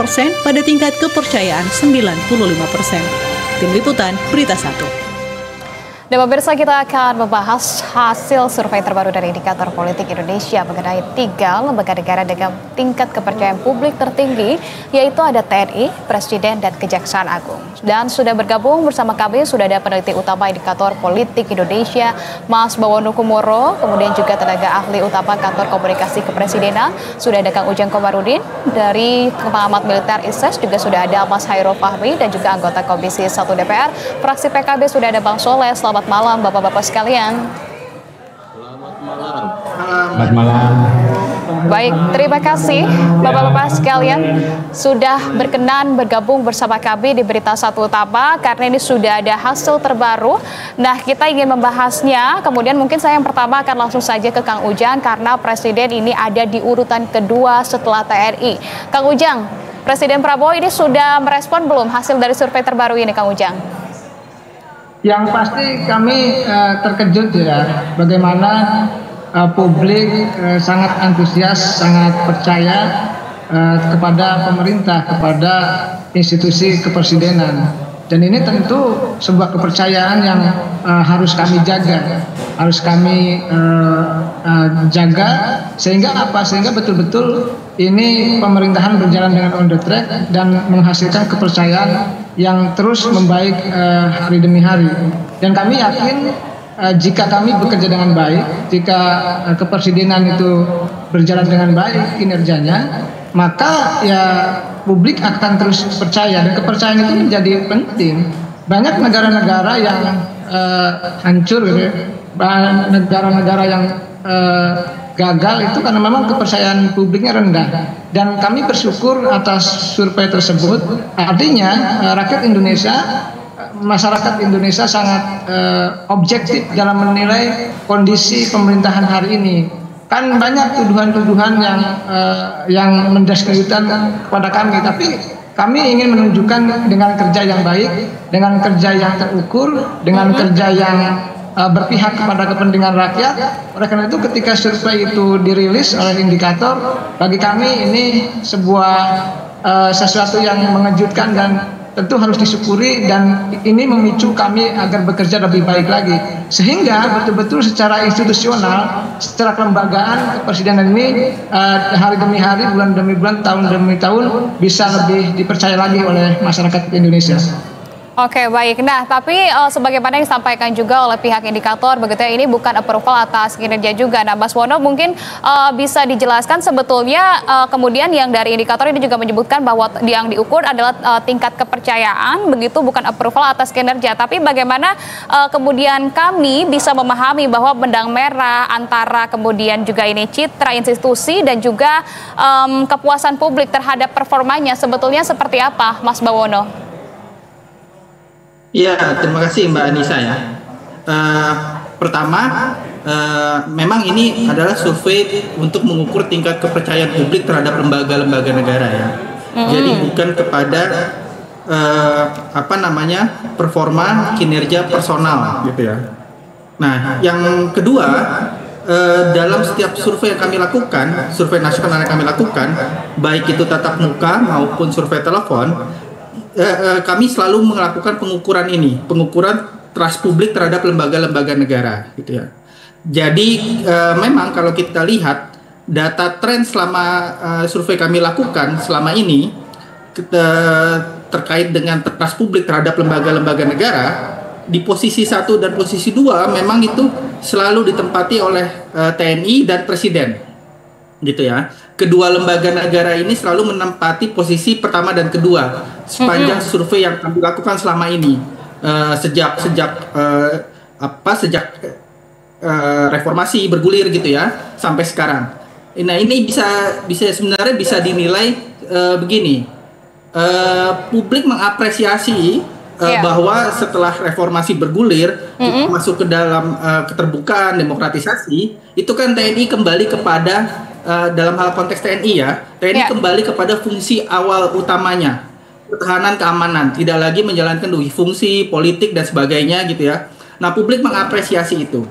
pada tingkat kepercayaan 95%. Tim Liputan, Berita 1. Dan pemirsa, kita akan membahas hasil survei terbaru dari Indikator Politik Indonesia mengenai 3 lembaga negara dengan tingkat kepercayaan publik tertinggi, yaitu ada TNI, Presiden, dan Kejaksaan Agung. Dan sudah bergabung bersama kami, sudah ada peneliti utama Indikator Politik Indonesia, Mas Bawono Kumoro, kemudian juga tenaga ahli utama Kantor Komunikasi Kepresidenan, sudah ada Kang Ujang Komarudin, dari pengamat militer ISES juga sudah ada Mas Hairul Fahmi, dan juga anggota Komisi 1 DPR, fraksi PKB sudah ada Bang Soleh. Selamat malam Bapak-Bapak sekalian. Selamat malam. Baik, terima kasih Bapak-Bapak sekalian sudah berkenan bergabung bersama kami di Berita Satu Utama karena ini sudah ada hasil terbaru. Nah, kita ingin membahasnya. Kemudian mungkin saya yang pertama akan langsung saja ke Kang Ujang karena Presiden ini ada di urutan kedua setelah TNI. Kang Ujang, Presiden Prabowo ini sudah merespon belum hasil dari survei terbaru ini, Kang Ujang? Yang pasti kami terkejut ya, bagaimana publik sangat antusias, sangat percaya kepada pemerintah, kepada institusi kepresidenan. Dan ini tentu sebuah kepercayaan yang harus kami jaga, harus kami jaga sehingga apa? Sehingga betul-betul ini pemerintahan berjalan dengan on the track dan menghasilkan kepercayaan yang terus membaik hari demi hari. Dan kami yakin jika kami bekerja dengan baik, jika kepresidenan itu berjalan dengan baik kinerjanya, maka ya publik akan terus percaya, dan kepercayaan itu menjadi penting. Banyak negara-negara yang hancur, negara-negara yang gagal itu karena memang kepercayaan publiknya rendah. Dan kami bersyukur atas survei tersebut. Artinya rakyat Indonesia, masyarakat Indonesia sangat objektif dalam menilai kondisi pemerintahan hari ini. Kan banyak tuduhan-tuduhan yang mendiskreditkan kepada kami, tapi kami ingin menunjukkan dengan kerja yang baik, dengan kerja yang terukur, dengan kerja yang berpihak kepada kepentingan rakyat. Oleh karena itu ketika survei itu dirilis oleh Indikator, bagi kami ini sebuah sesuatu yang mengejutkan dan tentu harus disyukuri, dan ini memicu kami agar bekerja lebih baik lagi sehingga betul-betul secara institusional, secara kelembagaan kepresidenan ini hari demi hari, bulan demi bulan, tahun demi tahun bisa lebih dipercaya lagi oleh masyarakat Indonesia. Oke, baik. Nah, tapi sebagaimana yang disampaikan juga oleh pihak Indikator, begitu ya, ini bukan approval atas kinerja juga. Nah, Mas Wono mungkin bisa dijelaskan sebetulnya kemudian yang dari Indikator ini juga menyebutkan bahwa yang diukur adalah tingkat kepercayaan, begitu, bukan approval atas kinerja. Tapi bagaimana kemudian kami bisa memahami bahwa benang merah antara kemudian juga ini citra institusi dan juga kepuasan publik terhadap performanya sebetulnya seperti apa, Mas Bawono? Ya, terima kasih Mbak Anissa ya. Pertama, memang ini adalah survei untuk mengukur tingkat kepercayaan publik terhadap lembaga-lembaga negara ya. Jadi bukan kepada performa kinerja personal gitu ya. Nah, yang kedua, dalam setiap survei yang kami lakukan, survei nasional yang kami lakukan, baik itu tatap muka maupun survei telepon, kami selalu melakukan pengukuran trust publik terhadap lembaga-lembaga negara gitu ya. Jadi memang kalau kita lihat data tren selama survei kami lakukan selama ini terkait dengan trust publik terhadap lembaga-lembaga negara, di posisi 1 dan posisi 2 memang itu selalu ditempati oleh TNI dan Presiden gitu ya. Kedua lembaga negara ini selalu menempati posisi pertama dan kedua sepanjang survei yang kami lakukan selama ini, sejak reformasi bergulir gitu ya sampai sekarang. Nah, ini sebenarnya bisa dinilai begini, publik mengapresiasi bahwa setelah reformasi bergulir masuk ke dalam keterbukaan, demokratisasi, itu kan TNI kembali kepada dalam hal konteks TNI ya, TNI kembali kepada fungsi awal utamanya, pertahanan keamanan, tidak lagi menjalankan fungsi politik dan sebagainya gitu ya. Nah, publik mengapresiasi itu.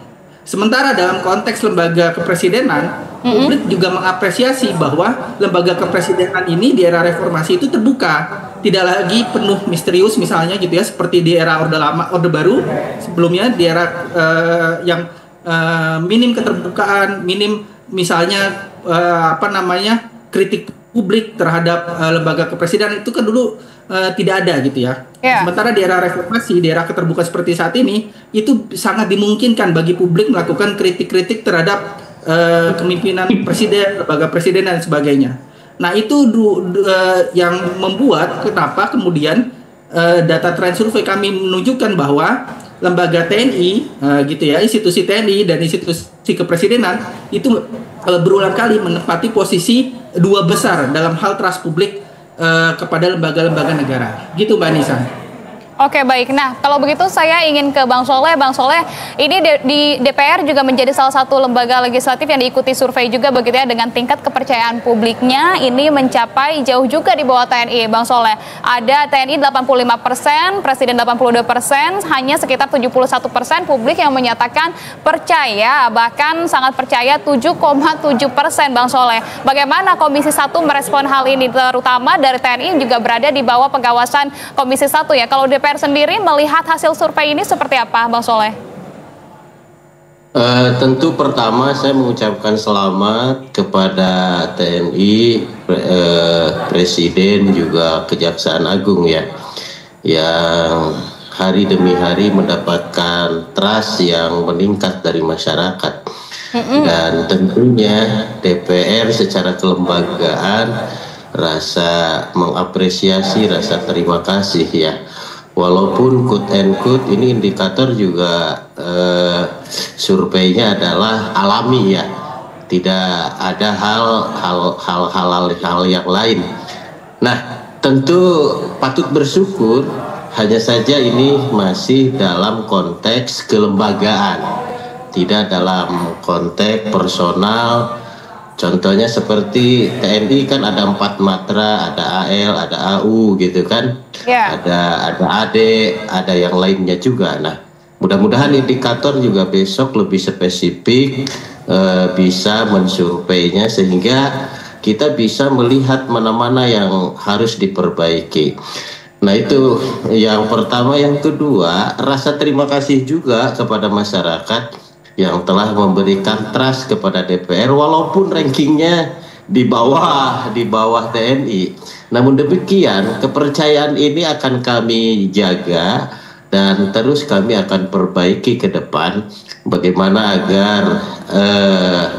Sementara dalam konteks lembaga kepresidenan, publik juga mengapresiasi bahwa lembaga kepresidenan ini di era reformasi itu terbuka, tidak lagi penuh misterius misalnya gitu ya, seperti di era Orde Lama, Orde Baru sebelumnya, di era yang minim keterbukaan, minim misalnya kritik publik terhadap lembaga kepresidenan itu kan dulu tidak ada gitu ya. Sementara di era reformasi, di era keterbukaan seperti saat ini, itu sangat dimungkinkan bagi publik melakukan kritik-kritik terhadap kepemimpinan presiden, lembaga presiden dan sebagainya. Nah itu yang membuat kenapa kemudian data tren survei kami menunjukkan bahwa lembaga TNI gitu ya, institusi TNI dan institusi kepresidenan itu berulang kali menempati posisi 2 besar dalam hal trust publik kepada lembaga-lembaga negara. Gitu Mbak Nisa. Oke, baik. Nah, kalau begitu saya ingin ke Bang Soleh. Bang Soleh, ini di DPR juga menjadi salah satu lembaga legislatif yang diikuti survei juga begitu ya, dengan tingkat kepercayaan publiknya ini mencapai jauh juga di bawah TNI. Bang Soleh, ada TNI 85%, Presiden 82%, hanya sekitar 71% publik yang menyatakan percaya, bahkan sangat percaya 7,7%. Bang Soleh, bagaimana Komisi 1 merespon hal ini, terutama dari TNI yang juga berada di bawah pengawasan Komisi 1 ya? Kalau DPR sendiri melihat hasil survei ini seperti apa, Bang Soleh? Tentu pertama saya mengucapkan selamat kepada TNI, Presiden juga Kejaksaan Agung ya, yang hari demi hari mendapatkan trust yang meningkat dari masyarakat. Dan tentunya DPR secara kelembagaan rasa mengapresiasi, rasa terima kasih ya. Walaupun quote and quote ini indikator juga surveinya adalah alami ya, tidak ada hal yang lain. Nah, tentu patut bersyukur, hanya saja ini masih dalam konteks kelembagaan, tidak dalam konteks personal. Contohnya seperti TNI kan ada 4 matra, ada AL, ada AU gitu kan, ada AD, ada yang lainnya juga. Nah, mudah-mudahan indikator juga besok lebih spesifik, bisa mensurveinya sehingga kita bisa melihat mana-mana yang harus diperbaiki. Nah itu yang pertama. Yang kedua, rasa terima kasih juga kepada masyarakat yang telah memberikan trust kepada DPR walaupun rankingnya di bawah TNI. Namun demikian, kepercayaan ini akan kami jaga dan terus kami akan perbaiki ke depan bagaimana agar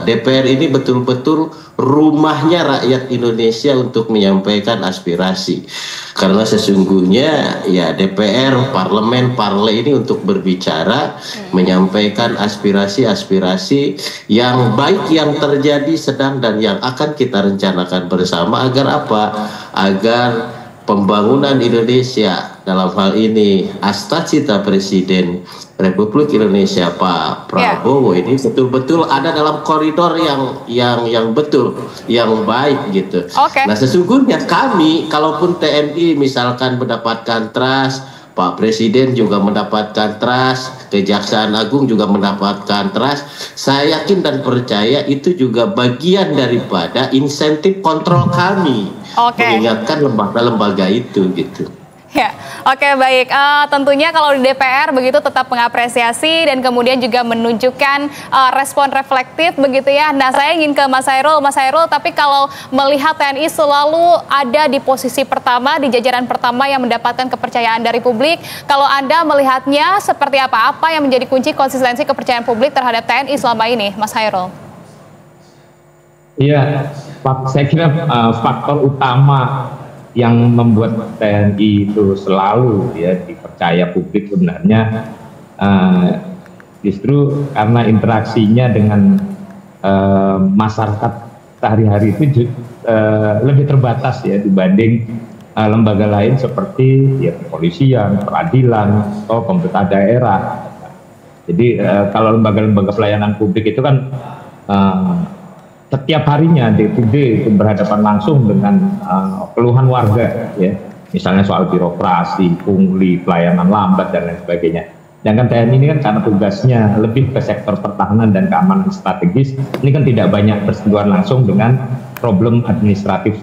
DPR ini betul-betul rumahnya rakyat Indonesia untuk menyampaikan aspirasi. Karena sesungguhnya ya DPR, parle ini untuk berbicara, menyampaikan aspirasi-aspirasi yang baik yang terjadi, sedang dan yang akan kita rencanakan bersama agar apa? Agar pembangunan Indonesia, dalam hal ini Astacita Presiden Republik Indonesia Pak Prabowo ini betul-betul ada dalam koridor yang betul, yang baik gitu. Nah sesungguhnya kami, kalaupun TNI misalkan mendapatkan trust, Pak Presiden juga mendapatkan trust, Kejaksaan Agung juga mendapatkan trust, saya yakin dan percaya itu juga bagian daripada insentif kontrol kami, mengingatkan lembaga-lembaga itu gitu. Ya, oke baik. Tentunya kalau di DPR begitu tetap mengapresiasi dan kemudian juga menunjukkan respon reflektif begitu ya. Nah, saya ingin ke Mas Hairul. Mas Hairul, tapi kalau melihat TNI selalu ada di posisi pertama, di jajaran pertama yang mendapatkan kepercayaan dari publik, kalau Anda melihatnya seperti apa? Apa yang menjadi kunci konsistensi kepercayaan publik terhadap TNI selama ini, Mas Hairul? Iya, saya kira faktor utama yang membuat TNI itu selalu ya dipercaya publik sebenarnya justru karena interaksinya dengan masyarakat sehari-hari itu lebih terbatas ya dibanding lembaga lain seperti ya kepolisian, peradilan, atau pemerintah daerah. Jadi kalau lembaga-lembaga pelayanan publik itu kan setiap harinya day to day itu berhadapan langsung dengan keluhan warga ya, misalnya soal birokrasi, pungli, pelayanan lambat dan lain sebagainya. Sedangkan TNI ini kan karena tugasnya lebih ke sektor pertahanan dan keamanan strategis, ini kan tidak banyak bersentuhan langsung dengan problem administratif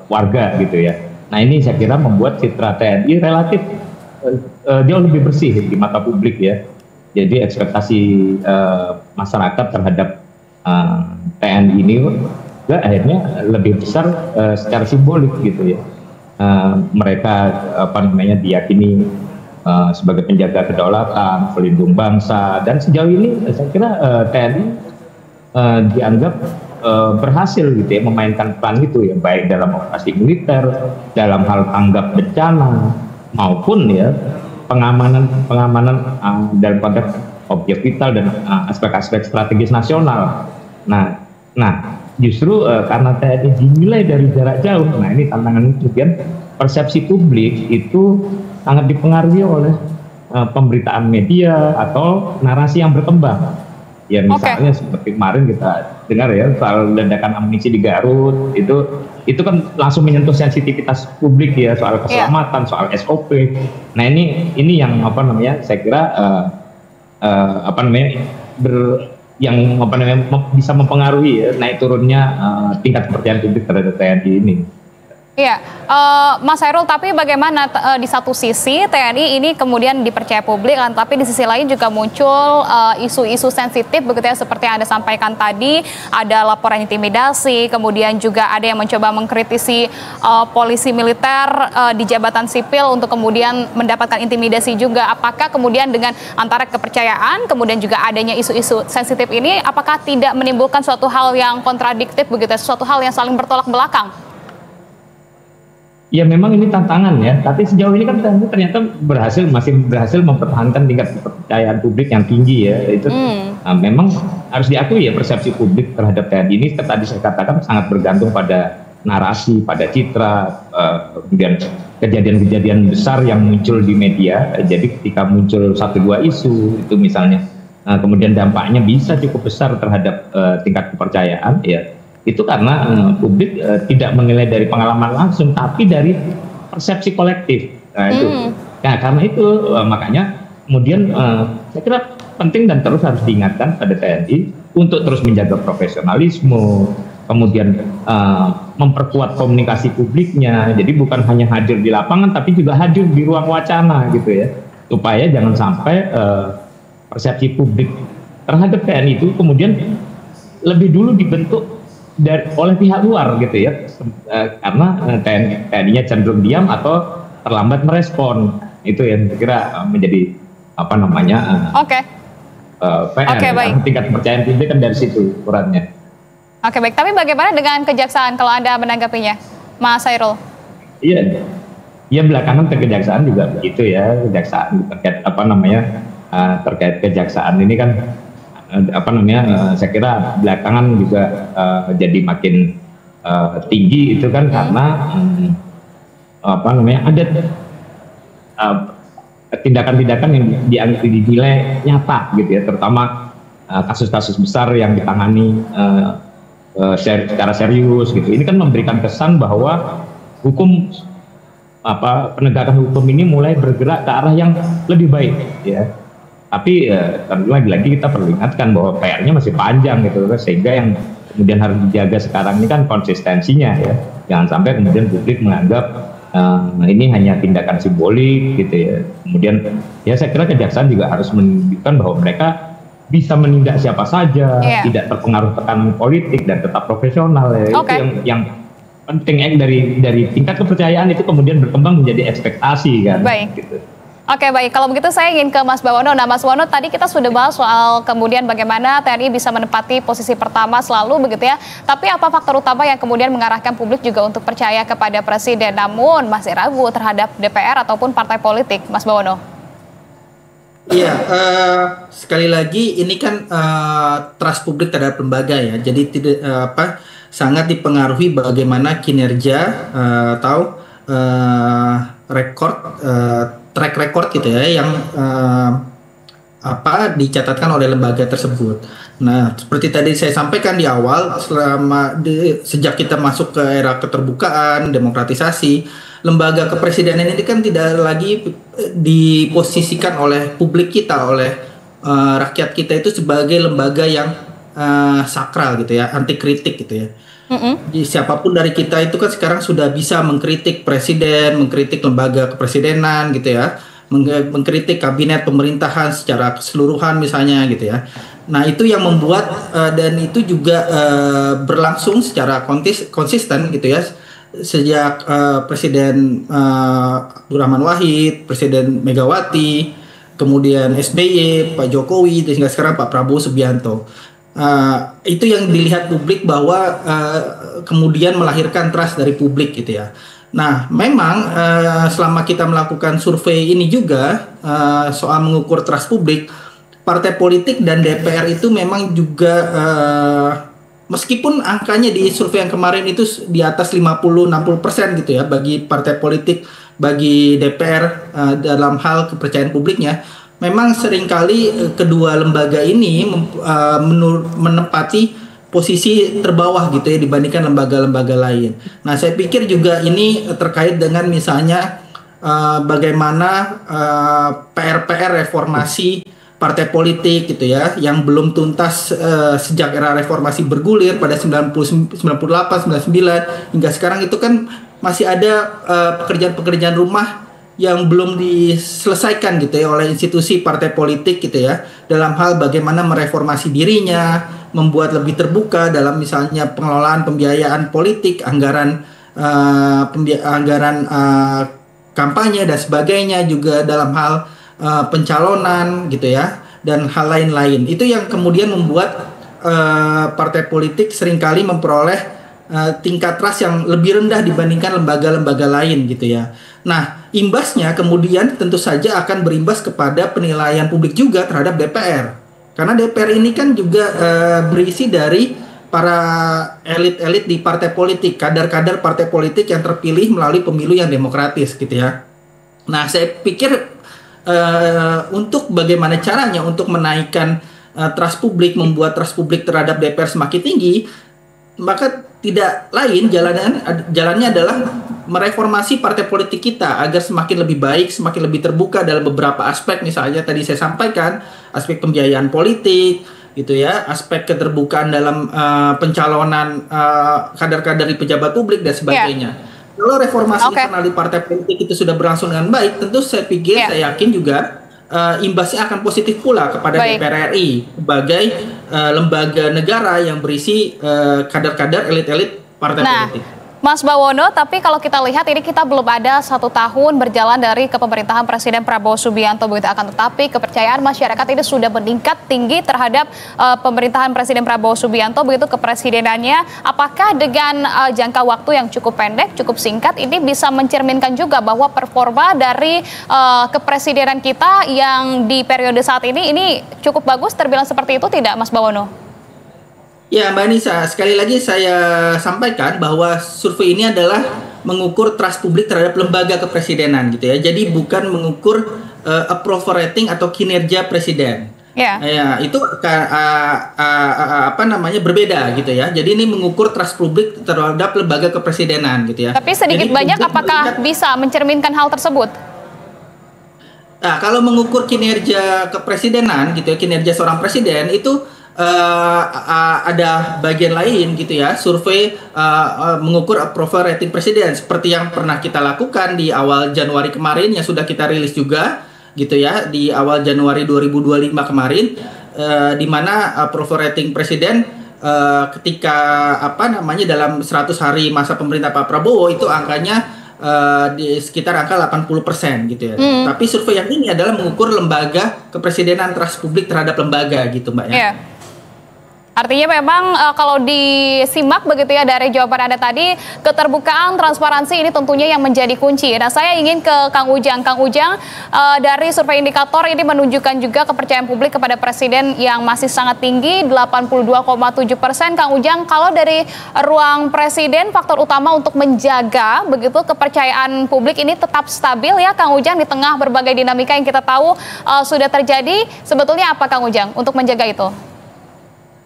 warga gitu ya. Nah ini saya kira membuat citra TNI relatif jauh lebih bersih di mata publik ya. Jadi ekspektasi masyarakat terhadap TNI ini juga akhirnya lebih besar secara simbolik gitu ya. Mereka diyakini sebagai penjaga kedaulatan, pelindung bangsa, dan sejauh ini saya kira TNI dianggap berhasil gitu ya memainkan peran itu ya, baik dalam operasi militer, dalam hal tanggap bencana, maupun ya pengamanan dalam konteks objek vital dan aspek-aspek strategis nasional. Nah justru karena TNI dinilai dari jarak jauh, nah ini tantangan kemudian persepsi publik itu sangat dipengaruhi oleh pemberitaan media atau narasi yang berkembang. Ya misalnya seperti kemarin kita dengar ya soal ledakan amunisi di Garut, itu kan langsung menyentuh sensitivitas publik ya, soal keselamatan, soal SOP. Nah ini yang saya kira bisa mempengaruhi ya, naik turunnya tingkat kepercayaan publik terhadap TNI ini. Iya, Mas Hairul, tapi bagaimana di satu sisi TNI ini kemudian dipercaya publik, tapi di sisi lain juga muncul isu-isu sensitif begitu ya, seperti yang Anda sampaikan tadi, ada laporan intimidasi, kemudian juga ada yang mencoba mengkritisi polisi militer di jabatan sipil untuk kemudian mendapatkan intimidasi juga. Apakah kemudian dengan antara kepercayaan, kemudian juga adanya isu-isu sensitif ini, apakah tidak menimbulkan suatu hal yang kontradiktif begitu ya, suatu hal yang saling bertolak belakang? Ya memang ini tantangan ya, tapi sejauh ini kan ternyata masih berhasil mempertahankan tingkat kepercayaan publik yang tinggi ya. Itu memang harus diakui ya, persepsi publik terhadap TNI ini tadi saya katakan sangat bergantung pada narasi, pada citra, kemudian kejadian-kejadian besar yang muncul di media. Jadi ketika muncul 1-2 isu itu misalnya, kemudian dampaknya bisa cukup besar terhadap tingkat kepercayaan ya. Itu karena publik tidak menilai dari pengalaman langsung, tapi dari persepsi kolektif. Nah, itu. Nah, karena itu makanya kemudian saya kira penting dan terus harus diingatkan pada TNI untuk terus menjaga profesionalisme, kemudian memperkuat komunikasi publiknya. Jadi bukan hanya hadir di lapangan, tapi juga hadir di ruang wacana gitu ya, supaya jangan sampai persepsi publik terhadap TNI itu kemudian lebih dulu dibentuk oleh pihak luar gitu ya, karena TNI-nya cenderung diam atau terlambat merespon. Itu yang kira menjadi PR. Baik. Tingkat kepercayaan publik kan dari situ ukurannya. Oke, baik. Tapi bagaimana dengan kejaksaan kalau Anda menanggapinya, Mas Hairul? Iya, ya belakangan kejaksaan juga begitu ya, kejaksaan terkait terkait kejaksaan ini kan saya kira belakangan juga jadi makin tinggi itu kan karena ada tindakan-tindakan yang dinilai nyata gitu ya, terutama kasus-kasus besar yang ditangani secara serius gitu. Ini kan memberikan kesan bahwa penegakan hukum ini mulai bergerak ke arah yang lebih baik ya. Tapi lagi-lagi kita perlu ingatkan bahwa PR-nya masih panjang gitu, sehingga yang kemudian harus dijaga sekarang ini kan konsistensinya ya. Jangan sampai kemudian publik menganggap ini hanya tindakan simbolik gitu ya. Kemudian ya saya kira kejaksaan juga harus menunjukkan bahwa mereka bisa menindak siapa saja, tidak terpengaruh tekanan politik dan tetap profesional ya. Itu yang penting dari tingkat kepercayaan itu kemudian berkembang menjadi ekspektasi kan. Baik. Gitu. Oke, baik. Kalau begitu saya ingin ke Mas Bawono. Nah, Mas Bawono, tadi kita sudah bahas soal kemudian bagaimana TNI bisa menempati posisi pertama selalu begitu ya. Tapi apa faktor utama yang kemudian mengarahkan publik juga untuk percaya kepada Presiden namun masih ragu terhadap DPR ataupun partai politik, Mas Bawono? Iya, sekali lagi ini kan trust publik terhadap lembaga ya. Jadi tidak sangat dipengaruhi bagaimana kinerja atau track record gitu ya, yang dicatatkan oleh lembaga tersebut. Nah, seperti tadi saya sampaikan di awal, sejak kita masuk ke era keterbukaan, demokratisasi, lembaga kepresidenan ini kan tidak lagi diposisikan oleh publik kita, oleh rakyat kita itu sebagai lembaga yang sakral gitu ya, anti kritik gitu ya. Jadi siapapun dari kita itu kan sekarang sudah bisa mengkritik presiden, mengkritik lembaga kepresidenan gitu ya, mengkritik kabinet pemerintahan secara keseluruhan misalnya gitu ya. Nah itu yang membuat dan itu juga berlangsung secara konsisten gitu ya sejak Presiden Abdurrahman Wahid, Presiden Megawati, kemudian SBY, Pak Jokowi, dan hingga sekarang Pak Prabowo Subianto. Itu yang dilihat publik bahwa kemudian melahirkan trust dari publik gitu ya. Nah, memang selama kita melakukan survei ini juga soal mengukur trust publik, partai politik dan DPR itu memang juga meskipun angkanya di survei yang kemarin itu di atas 50-60% gitu ya bagi partai politik, bagi DPR dalam hal kepercayaan publiknya, memang seringkali kedua lembaga ini menempati posisi terbawah gitu ya dibandingkan lembaga-lembaga lain. Nah, saya pikir juga ini terkait dengan misalnya bagaimana PR-PR reformasi partai politik gitu ya yang belum tuntas sejak era reformasi bergulir pada 98, 99 hingga sekarang itu kan masih ada pekerjaan-pekerjaan rumah yang belum diselesaikan gitu ya oleh institusi partai politik gitu ya dalam hal bagaimana mereformasi dirinya, membuat lebih terbuka dalam misalnya pengelolaan pembiayaan politik, anggaran kampanye dan sebagainya, juga dalam hal pencalonan gitu ya dan hal lain-lain. Itu yang kemudian membuat partai politik seringkali memperoleh tingkat trust yang lebih rendah dibandingkan lembaga-lembaga lain gitu ya. Nah, imbasnya kemudian tentu saja akan berimbas kepada penilaian publik juga terhadap DPR. Karena DPR ini kan juga berisi dari para elit-elit di partai politik, kadar-kadar partai politik yang terpilih melalui pemilu yang demokratis gitu ya. Nah, saya pikir untuk bagaimana caranya untuk menaikkan trust publik, membuat trust publik terhadap DPR semakin tinggi, maka tidak lain jalannya adalah mereformasi partai politik kita agar semakin lebih baik, semakin lebih terbuka dalam beberapa aspek. Misalnya tadi saya sampaikan aspek pembiayaan politik gitu ya, aspek keterbukaan dalam pencalonan kadar-kadar di pejabat publik dan sebagainya. Kalau reformasi internal di partai politik itu sudah berlangsung dengan baik, tentu saya pikir, saya yakin juga imbasnya akan positif pula kepada DPR RI sebagai lembaga negara yang berisi kader-kader elit-elit partai politik. Mas Bawono, tapi kalau kita lihat ini kita belum ada 1 tahun berjalan dari kepemerintahan Presiden Prabowo Subianto, begitu, akan tetapi kepercayaan masyarakat ini sudah meningkat tinggi terhadap pemerintahan Presiden Prabowo Subianto, begitu kepresidenannya. Apakah dengan jangka waktu yang cukup pendek, cukup singkat, ini bisa mencerminkan juga bahwa performa dari kepresidenan kita yang di periode saat ini cukup bagus, terbilang seperti itu tidak, Mas Bawono? Ya, Mbak Nisa, sekali lagi saya sampaikan bahwa survei ini adalah mengukur trust publik terhadap lembaga kepresidenan gitu ya. Jadi bukan mengukur approval rating atau kinerja presiden. Ya, itu berbeda gitu ya. Jadi ini mengukur trust publik terhadap lembaga kepresidenan gitu ya. Tapi sedikit banyak apakah bisa mencerminkan hal tersebut? Nah, kalau mengukur kinerja kepresidenan gitu ya, kinerja seorang presiden itu ada bagian lain gitu ya, survei mengukur approval rating presiden seperti yang pernah kita lakukan di awal Januari kemarin yang sudah kita rilis juga gitu ya, di awal Januari 2025 kemarin, di mana approval rating presiden ketika dalam 100 hari masa pemerintah Pak Prabowo itu angkanya di sekitar angka 80% gitu ya. Tapi survei yang ini adalah mengukur lembaga kepresidenan, trust publik terhadap lembaga gitu, Mbak ya. Artinya memang kalau disimak begitu ya dari jawaban Anda tadi, keterbukaan, transparansi ini tentunya yang menjadi kunci. Nah, saya ingin ke Kang Ujang. Kang Ujang, dari survei indikator ini menunjukkan juga kepercayaan publik kepada Presiden yang masih sangat tinggi, 82,7%. Kang Ujang, kalau dari ruang Presiden, faktor utama untuk menjaga begitu kepercayaan publik ini tetap stabil ya, Kang Ujang, di tengah berbagai dinamika yang kita tahu sudah terjadi, sebetulnya apa Kang Ujang untuk menjaga itu?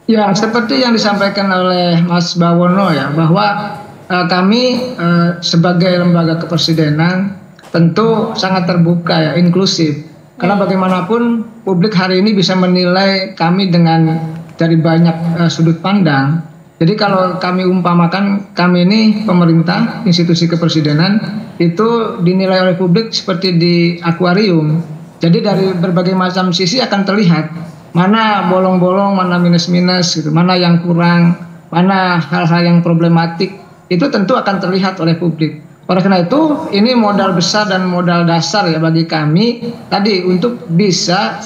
Ya, seperti yang disampaikan oleh Mas Bawono ya, bahwa kami sebagai lembaga kepresidenan tentu sangat terbuka ya, inklusif. Karena bagaimanapun publik hari ini bisa menilai kami dari banyak sudut pandang. Jadi kalau kami umpamakan kami ini pemerintah, institusi kepresidenan, itu dinilai oleh publik seperti di akuarium. Jadi dari berbagai macam sisi akan terlihat mana bolong-bolong, mana minus-minus, gitu, mana yang kurang, mana hal-hal yang problematik, itu tentu akan terlihat oleh publik. Oleh karena itu, ini modal besar dan modal dasar ya bagi kami tadi untuk bisa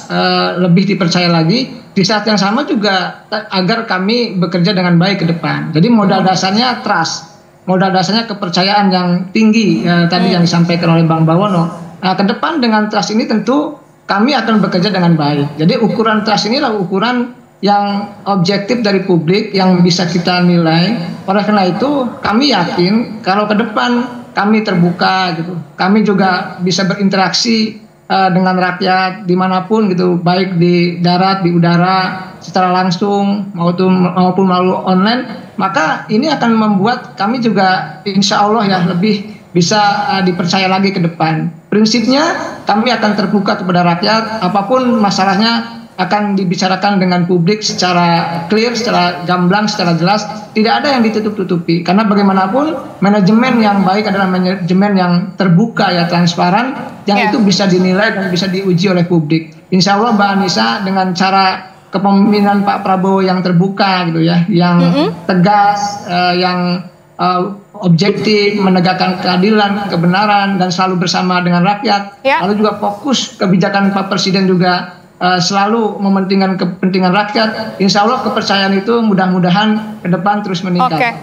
lebih dipercaya lagi, di saat yang sama juga agar kami bekerja dengan baik ke depan. Jadi modal dasarnya trust, modal dasarnya kepercayaan yang tinggi tadi yang disampaikan oleh Bang Bawono. Nah, ke depan dengan trust ini tentu kami akan bekerja dengan baik. Jadi ukuran trust inilah ukuran yang objektif dari publik yang bisa kita nilai. Oleh karena itu kami yakin kalau ke depan kami terbuka gitu, kami juga bisa berinteraksi dengan rakyat dimanapun gitu, baik di darat, di udara, secara langsung maupun melalui online, maka ini akan membuat kami juga insya Allah ya lebih bisa dipercaya lagi ke depan. Prinsipnya kami akan terbuka kepada rakyat, apapun masalahnya akan dibicarakan dengan publik secara clear, secara gamblang, secara jelas, tidak ada yang ditutup-tutupi. Karena bagaimanapun manajemen yang baik adalah manajemen yang terbuka ya, transparan, yang itu bisa dinilai dan bisa diuji oleh publik. Insya Allah Mbak Anissa dengan cara kepemimpinan Pak Prabowo yang terbuka gitu ya, yang tegas, yang objektif, menegakkan keadilan, kebenaran, dan selalu bersama dengan rakyat. Lalu juga fokus kebijakan Pak Presiden juga selalu mementingkan kepentingan rakyat. Insya Allah kepercayaan itu mudah-mudahan ke depan terus meningkat.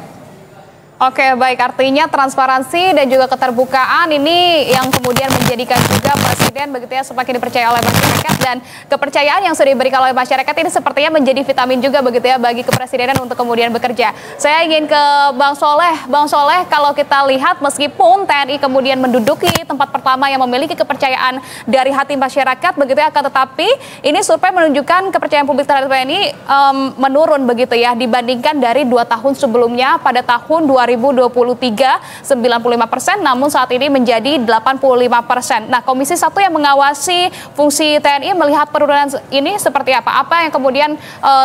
Oke, baik, artinya transparansi dan juga keterbukaan ini yang kemudian menjadikan juga Presiden begitu ya semakin dipercaya oleh masyarakat, dan kepercayaan yang sudah diberikan oleh masyarakat ini sepertinya menjadi vitamin juga begitu ya bagi kepresidenan untuk kemudian bekerja. Saya ingin ke Bang Soleh. Bang Soleh, kalau kita lihat meskipun TNI kemudian menduduki tempat pertama yang memiliki kepercayaan dari hati masyarakat begitu ya, akan tetapi ini survei menunjukkan kepercayaan publik terhadap TNI menurun begitu ya dibandingkan dari 2 tahun sebelumnya. Pada tahun 2023 95%, namun saat ini menjadi 85%. Nah, Komisi 1 yang mengawasi fungsi TNI melihat penurunan ini seperti apa? Apa yang kemudian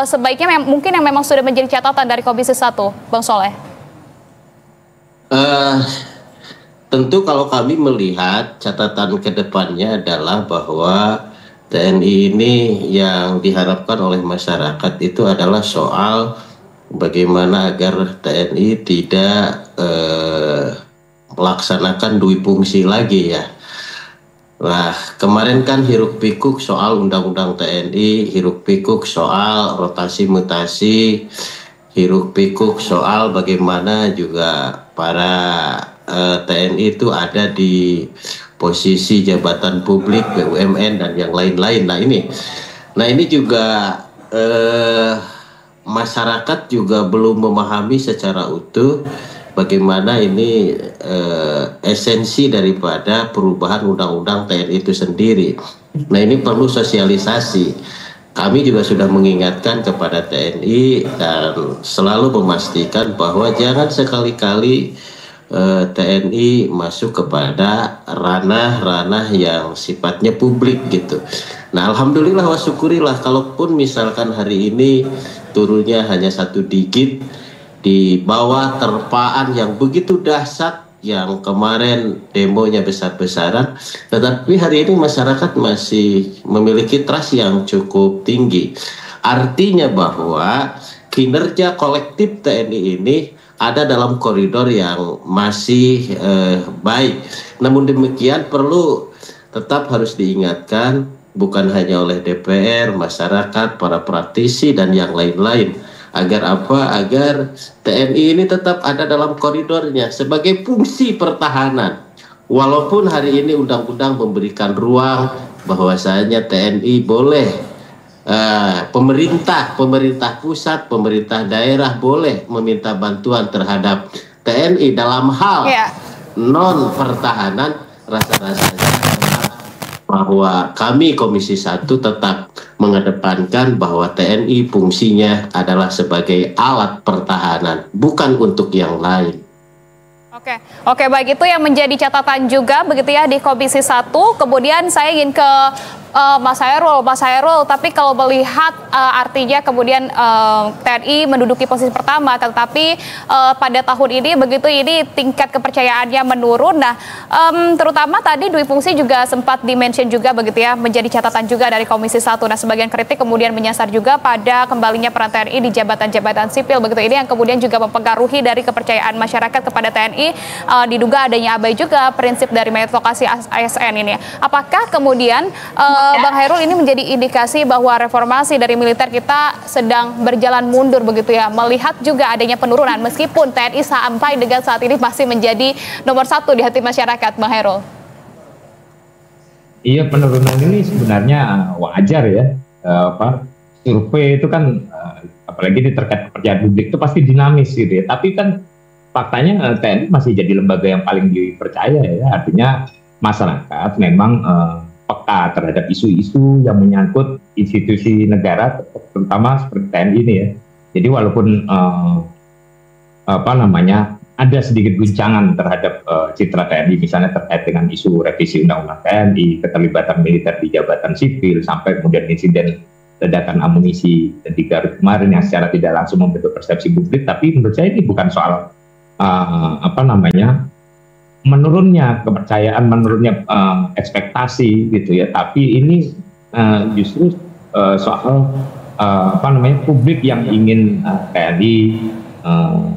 sebaiknya mungkin yang memang sudah menjadi catatan dari Komisi 1, Bang Soleh? Tentu kalau kami melihat catatan ke depannya adalah bahwa TNI ini yang diharapkan oleh masyarakat itu adalah soal bagaimana agar TNI tidak melaksanakan dui fungsi lagi ya. Nah, kemarin kan hiruk pikuk soal undang-undang TNI, hiruk pikuk soal rotasi mutasi, hiruk pikuk soal bagaimana juga para TNI itu ada di posisi jabatan publik, BUMN dan yang lain-lain. Nah ini juga masyarakat juga belum memahami secara utuh bagaimana ini esensi daripada perubahan undang-undang TNI itu sendiri. Nah ini perlu sosialisasi. Kami juga sudah mengingatkan kepada TNI dan selalu memastikan bahwa jangan sekali-kali TNI masuk kepada ranah-ranah yang sifatnya publik gitu. Nah alhamdulillah wa syukurilah, kalaupun misalkan hari ini turunnya hanya 1 digit di bawah terpaan yang begitu dahsyat yang kemarin demonya besar-besaran, tetapi hari ini masyarakat masih memiliki trust yang cukup tinggi. Artinya bahwa kinerja kolektif TNI ini ada dalam koridor yang masih baik. Namun demikian perlu tetap harus diingatkan bukan hanya oleh DPR, masyarakat, para praktisi dan yang lain-lain, Agar apa? Agar TNI ini tetap ada dalam koridornya sebagai fungsi pertahanan. Walaupun hari ini undang-undang memberikan ruang bahwasanya TNI boleh, pemerintah pusat, pemerintah daerah boleh meminta bantuan terhadap TNI dalam hal non pertahanan, rasa-rasanya bahwa kami Komisi 1 tetap mengedepankan bahwa TNI fungsinya adalah sebagai alat pertahanan, bukan untuk yang lain. Oke, baik, itu yang menjadi catatan juga begitu ya di Komisi 1. Kemudian saya ingin ke Mas Hairul, tapi kalau melihat artinya kemudian TNI menduduki posisi pertama, tetapi pada tahun ini begitu ini tingkat kepercayaannya menurun. Nah, terutama tadi dui fungsi juga sempat di-mention juga begitu ya, menjadi catatan juga dari Komisi 1. Nah, sebagian kritik kemudian menyasar juga pada kembalinya peran TNI di jabatan-jabatan sipil begitu, ini yang kemudian juga mempengaruhi dari kepercayaan masyarakat kepada TNI. Diduga adanya abai juga prinsip dari meritokrasi ASN ini. Apakah kemudian Bang Hairul ini menjadi indikasi bahwa reformasi dari militer kita sedang berjalan mundur begitu ya, melihat juga adanya penurunan meskipun TNI sampai dengan saat ini masih menjadi nomor 1 di hati masyarakat, Bang Hairul? Iya, penurunan ini sebenarnya wajar ya. Survei itu kan apalagi terkait kepercayaan publik itu pasti dinamis gitu ya. Tapi kan faktanya TNI masih jadi lembaga yang paling dipercaya ya. Artinya masyarakat memang peka terhadap isu-isu yang menyangkut institusi negara, terutama seperti TNI ini ya. Jadi walaupun ada sedikit guncangan terhadap citra TNI, misalnya terkait dengan isu revisi Undang-Undang TNI, keterlibatan militer di jabatan sipil, sampai kemudian insiden ledakan amunisi di Garut kemarin yang secara tidak langsung membentuk persepsi publik. Tapi menurut saya ini bukan soal menurunnya kepercayaan, menurunnya ekspektasi gitu ya, tapi ini justru soal publik yang ingin TNI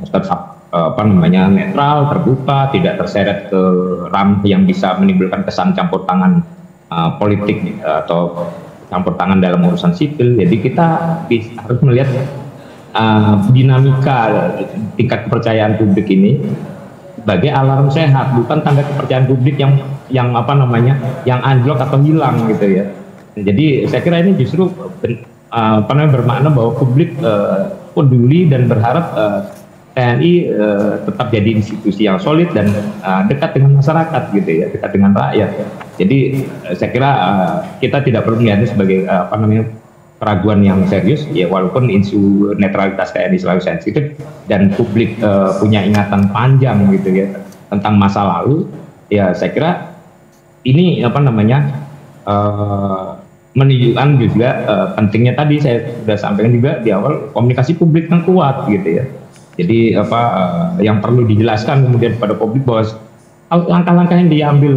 tetap netral, terbuka, tidak terseret ke ranah yang bisa menimbulkan kesan campur tangan politik atau campur tangan dalam urusan sipil. Jadi kita harus melihat dinamika tingkat kepercayaan publik ini sebagai alarm sehat, bukan tanda kepercayaan publik yang anjlok atau hilang gitu ya. Jadi saya kira ini justru bermakna bahwa publik peduli dan berharap TNI tetap jadi institusi yang solid dan dekat dengan masyarakat gitu ya, dekat dengan rakyat. Jadi saya kira kita tidak perlu melihatnya sebagai keraguan yang serius ya, walaupun isu netralitas TNI selalu sensitif dan publik punya ingatan panjang gitu ya tentang masa lalu. Ya saya kira ini menunjukkan juga pentingnya tadi saya sudah sampaikan juga di awal, komunikasi publik yang kuat gitu ya. Jadi yang perlu dijelaskan kemudian kepada publik bahwa langkah-langkah yang diambil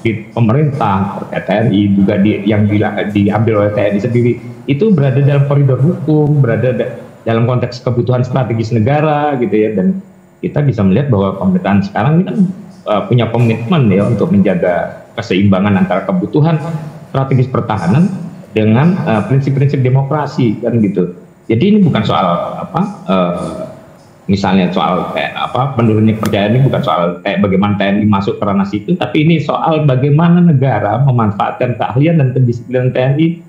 di pemerintah terkait TNI juga yang diambil oleh TNI sendiri itu berada dalam koridor hukum, berada dalam konteks kebutuhan strategis negara gitu ya, dan kita bisa melihat bahwa pemerintahan sekarang ini kan punya komitmen ya untuk menjaga keseimbangan antara kebutuhan strategis pertahanan dengan prinsip-prinsip demokrasi kan gitu. Jadi ini bukan soal misalnya soal menurunnya kepercayaan, ini bukan soal bagaimana TNI masuk ke ranah sipil, tapi ini soal bagaimana negara memanfaatkan keahlian dan kedisiplinan TNI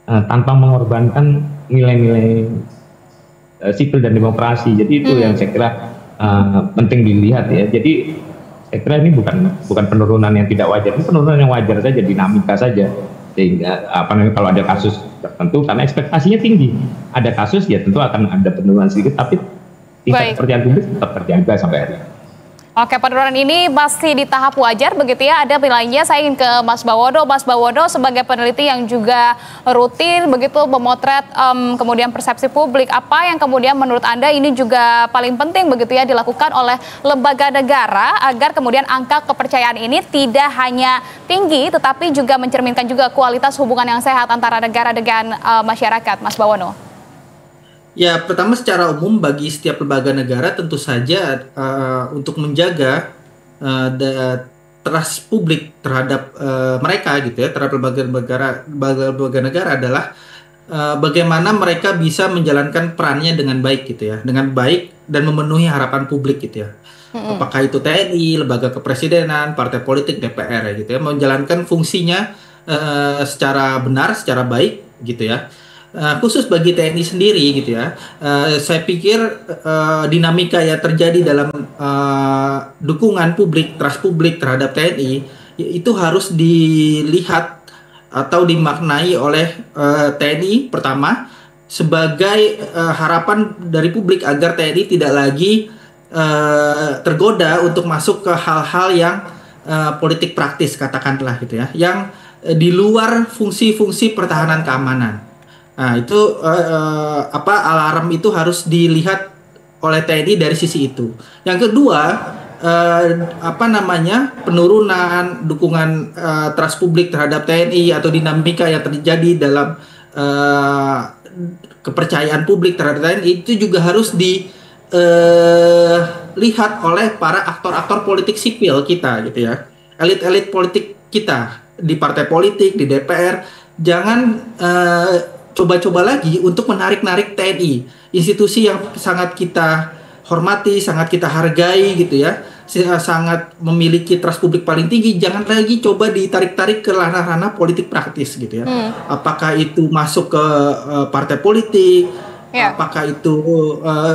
tanpa mengorbankan nilai-nilai sipil dan demokrasi. Jadi itu yang saya kira penting dilihat ya. Jadi saya kira ini bukan penurunan yang tidak wajar, ini penurunan yang wajar saja, dinamika saja. Sehingga kalau ada kasus tertentu karena ekspektasinya tinggi, ada kasus ya tentu akan ada penurunan sedikit, tapi tingkat kepercayaan publik tetap terjaga sampai hari ini. Oke, penurunan ini masih di tahap wajar begitu ya. Ada nilainya. Saya ingin ke Mas Bawono. Mas Bawono sebagai peneliti yang juga rutin begitu memotret kemudian persepsi publik, apa yang kemudian menurut Anda ini juga paling penting begitu ya dilakukan oleh lembaga negara agar kemudian angka kepercayaan ini tidak hanya tinggi tetapi juga mencerminkan juga kualitas hubungan yang sehat antara negara dengan masyarakat, Mas Bawono? Ya, pertama secara umum bagi setiap lembaga negara tentu saja untuk menjaga trust publik terhadap mereka gitu ya, terhadap lembaga negara adalah bagaimana mereka bisa menjalankan perannya dengan baik gitu ya, dengan baik dan memenuhi harapan publik gitu ya. Apakah itu TNI, lembaga kepresidenan, partai politik, DPR ya gitu ya, menjalankan fungsinya secara benar, secara baik gitu ya. Khusus bagi TNI sendiri gitu ya, saya pikir dinamika yang terjadi dalam dukungan publik, trust publik terhadap TNI itu harus dilihat atau dimaknai oleh TNI pertama sebagai harapan dari publik agar TNI tidak lagi tergoda untuk masuk ke hal-hal yang politik praktis katakanlah gitu ya, yang di luar fungsi-fungsi pertahanan keamanan. Nah, itu alarm itu harus dilihat oleh TNI dari sisi itu. Yang kedua, penurunan dukungan trust publik terhadap TNI atau dinamika yang terjadi dalam kepercayaan publik terhadap TNI itu juga harus dilihat oleh para aktor-aktor politik sipil kita gitu ya, elit-elit politik kita di partai politik, di DPR. Jangan coba-coba lagi untuk menarik-narik TNI, institusi yang sangat kita hormati, sangat kita hargai gitu ya, sangat memiliki trust publik paling tinggi. Jangan lagi coba ditarik-tarik ke ranah-ranah politik praktis gitu ya. Apakah itu masuk ke partai politik, apakah itu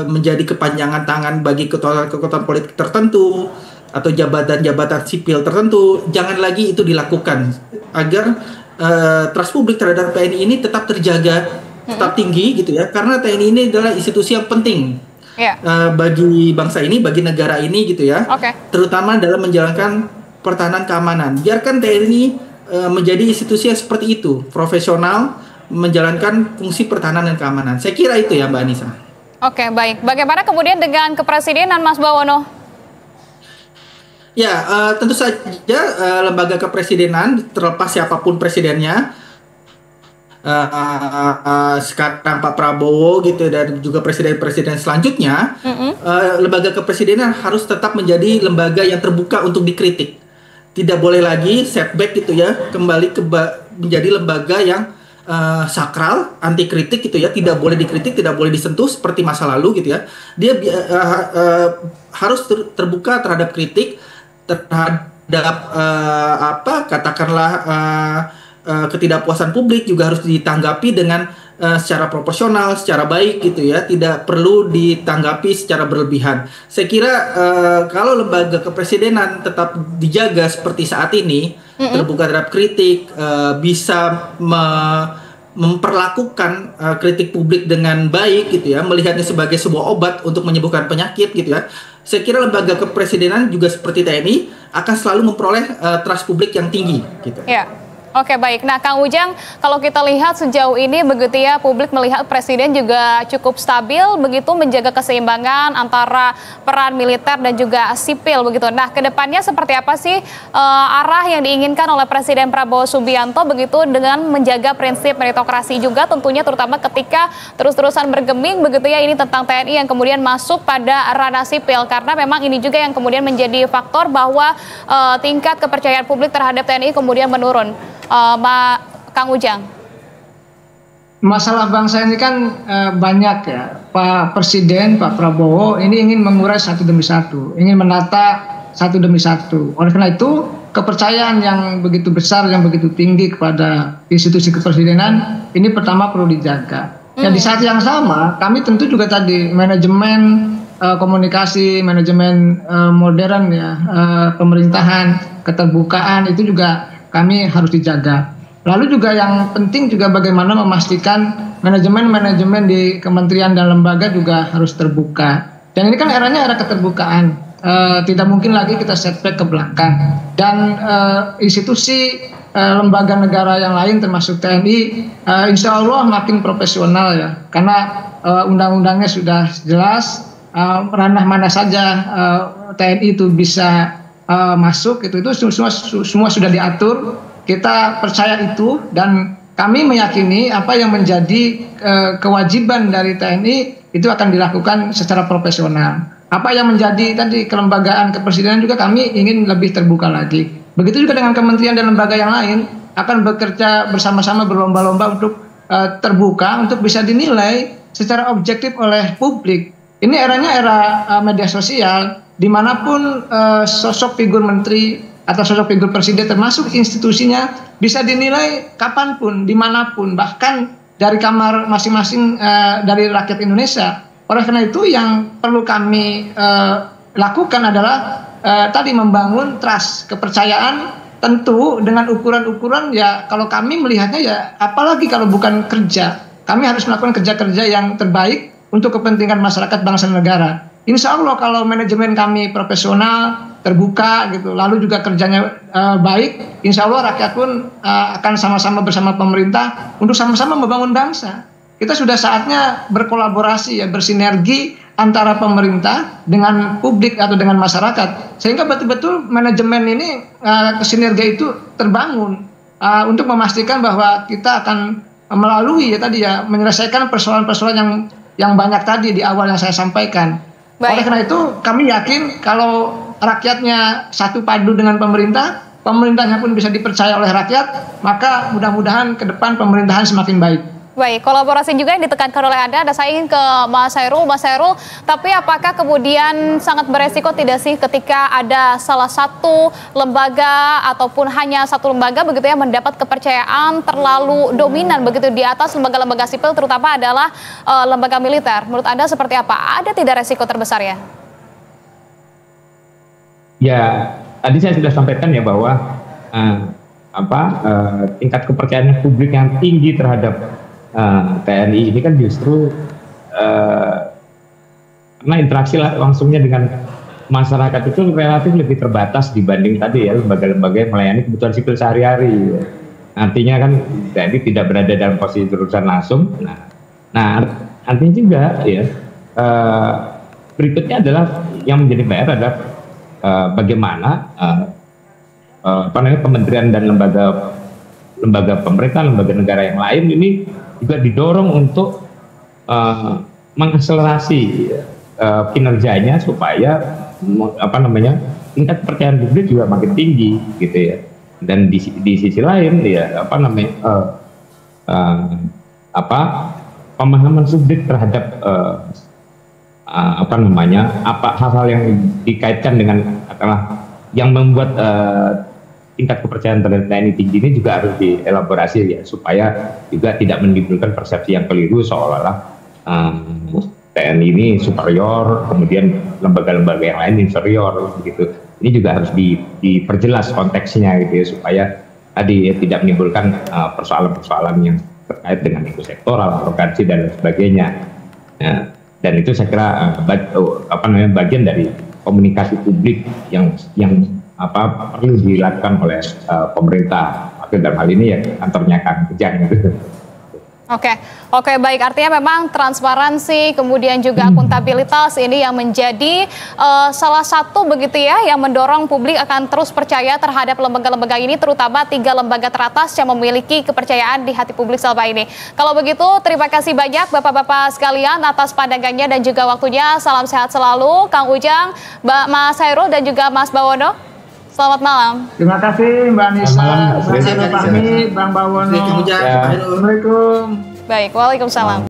menjadi kepanjangan tangan bagi kekuatan politik tertentu atau jabatan-jabatan sipil tertentu. Jangan lagi itu dilakukan agar trust publik terhadap TNI ini tetap terjaga, tetap tinggi gitu ya, karena TNI ini adalah institusi yang penting bagi bangsa ini, bagi negara ini gitu ya, terutama dalam menjalankan pertahanan keamanan. Biarkan TNI menjadi institusi yang seperti itu, profesional menjalankan fungsi pertahanan dan keamanan. Saya kira itu ya Mbak Anissa. Oke, baik. Bagaimana kemudian dengan kepresidenan, Mas Bawono? Ya, tentu saja lembaga kepresidenan, terlepas siapapun presidennya, sekarang Pak Prabowo gitu dan juga presiden-presiden selanjutnya, lembaga kepresidenan harus tetap menjadi lembaga yang terbuka untuk dikritik. Tidak boleh lagi setback gitu ya, kembali menjadi lembaga yang sakral, anti kritik gitu ya, tidak boleh dikritik, tidak boleh disentuh seperti masa lalu gitu ya. Dia harus terbuka terhadap kritik, terhadap ketidakpuasan publik juga harus ditanggapi dengan secara proporsional, secara baik gitu ya, tidak perlu ditanggapi secara berlebihan. Saya kira kalau lembaga kepresidenan tetap dijaga seperti saat ini, terbuka terhadap kritik, bisa memperlakukan kritik publik dengan baik gitu ya, melihatnya sebagai sebuah obat untuk menyembuhkan penyakit gitu ya. Saya kira lembaga kepresidenan juga seperti TNI akan selalu memperoleh trust publik yang tinggi gitu. Ya. Oke, baik. Nah, Kang Ujang, kalau kita lihat sejauh ini begitu ya, publik melihat presiden juga cukup stabil begitu menjaga keseimbangan antara peran militer dan juga sipil begitu. Nah, kedepannya seperti apa sih arah yang diinginkan oleh Presiden Prabowo Subianto begitu dengan menjaga prinsip meritokrasi juga tentunya, terutama ketika terus-terusan bergeming begitu ya ini tentang TNI yang kemudian masuk pada ranah sipil, karena memang ini juga yang kemudian menjadi faktor bahwa tingkat kepercayaan publik terhadap TNI kemudian menurun. Kang Ujang. Masalah bangsa ini kan banyak ya. Pak Presiden, Pak Prabowo ini ingin mengurai satu demi satu, ingin menata satu demi satu. Oleh karena itu, kepercayaan yang begitu besar, yang begitu tinggi kepada institusi kepresidenan ini pertama perlu dijaga. Dan di saat yang sama, kami tentu juga tadi manajemen komunikasi, manajemen modern ya, pemerintahan, keterbukaan itu juga kami harus dijaga. Lalu juga yang penting juga bagaimana memastikan manajemen-manajemen di kementerian dan lembaga juga harus terbuka. Dan ini kan eranya era keterbukaan. Tidak mungkin lagi kita setback ke belakang. Dan institusi lembaga negara yang lain termasuk TNI, insya Allah makin profesional ya. Karena undang-undangnya sudah jelas, ranah mana saja TNI itu bisa masuk, itu semua sudah diatur. Kita percaya itu dan kami meyakini apa yang menjadi kewajiban dari TNI itu akan dilakukan secara profesional. Apa yang menjadi tadi kelembagaan kepresidenan juga kami ingin lebih terbuka lagi. Begitu juga dengan kementerian dan lembaga yang lain akan bekerja bersama-sama berlomba-lomba untuk terbuka untuk bisa dinilai secara objektif oleh publik. Ini eranya era media sosial, dimanapun sosok figur menteri atau sosok figur presiden termasuk institusinya bisa dinilai kapanpun, dimanapun, bahkan dari kamar masing-masing dari rakyat Indonesia. Oleh karena itu yang perlu kami lakukan adalah tadi membangun trust, kepercayaan, tentu dengan ukuran-ukuran ya kalau kami melihatnya ya apalagi kalau bukan kerja. Kami harus melakukan kerja-kerja yang terbaik untuk kepentingan masyarakat, bangsa, dan negara. Insya Allah kalau manajemen kami profesional, terbuka gitu, lalu juga kerjanya baik, insya Allah rakyat pun akan sama-sama bersama pemerintah untuk sama-sama membangun bangsa. Kita sudah saatnya berkolaborasi ya, bersinergi antara pemerintah dengan publik atau dengan masyarakat, sehingga betul-betul manajemen ini sinergi itu terbangun untuk memastikan bahwa kita akan melalui ya tadi ya menyelesaikan persoalan-persoalan yang banyak tadi di awal yang saya sampaikan. Oleh karena itu kami yakin kalau rakyatnya satu padu dengan pemerintah, pemerintahnya pun bisa dipercaya oleh rakyat, maka mudah-mudahan ke depan pemerintahan semakin baik. Baik, kolaborasi juga yang ditekankan oleh Anda. Saya ingin ke Mas Hairul. Mas Hairul, tapi apakah kemudian sangat beresiko tidak sih ketika ada salah satu lembaga ataupun hanya satu lembaga begitu ya mendapat kepercayaan terlalu dominan begitu di atas lembaga-lembaga sipil, terutama adalah lembaga militer. Menurut Anda seperti apa? Ada tidak resiko terbesar ya? Ya, tadi saya sudah sampaikan ya bahwa tingkat kepercayaan publik yang tinggi terhadap TNI ini kan justru karena interaksi langsungnya dengan masyarakat itu relatif lebih terbatas dibanding tadi ya lembaga-lembaga yang melayani kebutuhan sipil sehari-hari. Artinya kan TNI tidak berada dalam posisi urusan langsung. Nah artinya juga ya berikutnya adalah yang menjadi PR adalah bagaimana kementerian dan lembaga pemerintah, lembaga negara yang lain ini juga didorong untuk mengakselerasi kinerjanya supaya tingkat kepercayaan publik juga makin tinggi gitu ya. Dan di sisi lain ya pemahaman publik terhadap hal-hal yang dikaitkan dengan yang membuat tingkat kepercayaan terhadap TNI tinggi ini juga harus dielaborasi ya supaya juga tidak menimbulkan persepsi yang keliru seolah-olah TNI ini superior, kemudian lembaga-lembaga yang lain inferior begitu. Ini juga harus diperjelas konteksnya gitu ya supaya tadi ya, tidak menimbulkan persoalan-persoalan yang terkait dengan ego sektoral, arogansi dan sebagainya. Dan itu saya kira bagian dari komunikasi publik yang perlu dilakukan oleh pemerintah. Dalam hal ini ya kantornya Kang Ujang gitu. Oke, baik. Artinya memang transparansi, kemudian juga akuntabilitas ini yang menjadi salah satu begitu ya yang mendorong publik akan terus percaya terhadap lembaga-lembaga ini, terutama 3 lembaga teratas yang memiliki kepercayaan di hati publik selama ini. Kalau begitu, terima kasih banyak Bapak-Bapak sekalian atas pandangannya dan juga waktunya. Salam sehat selalu, Kang Ujang, Mas Hairul dan juga Mas Bawono. Selamat malam. Terima kasih Mbak Nisa, Mbak Fahmi, Bang Bawono. Assalamualaikum. Baik, waalaikumsalam.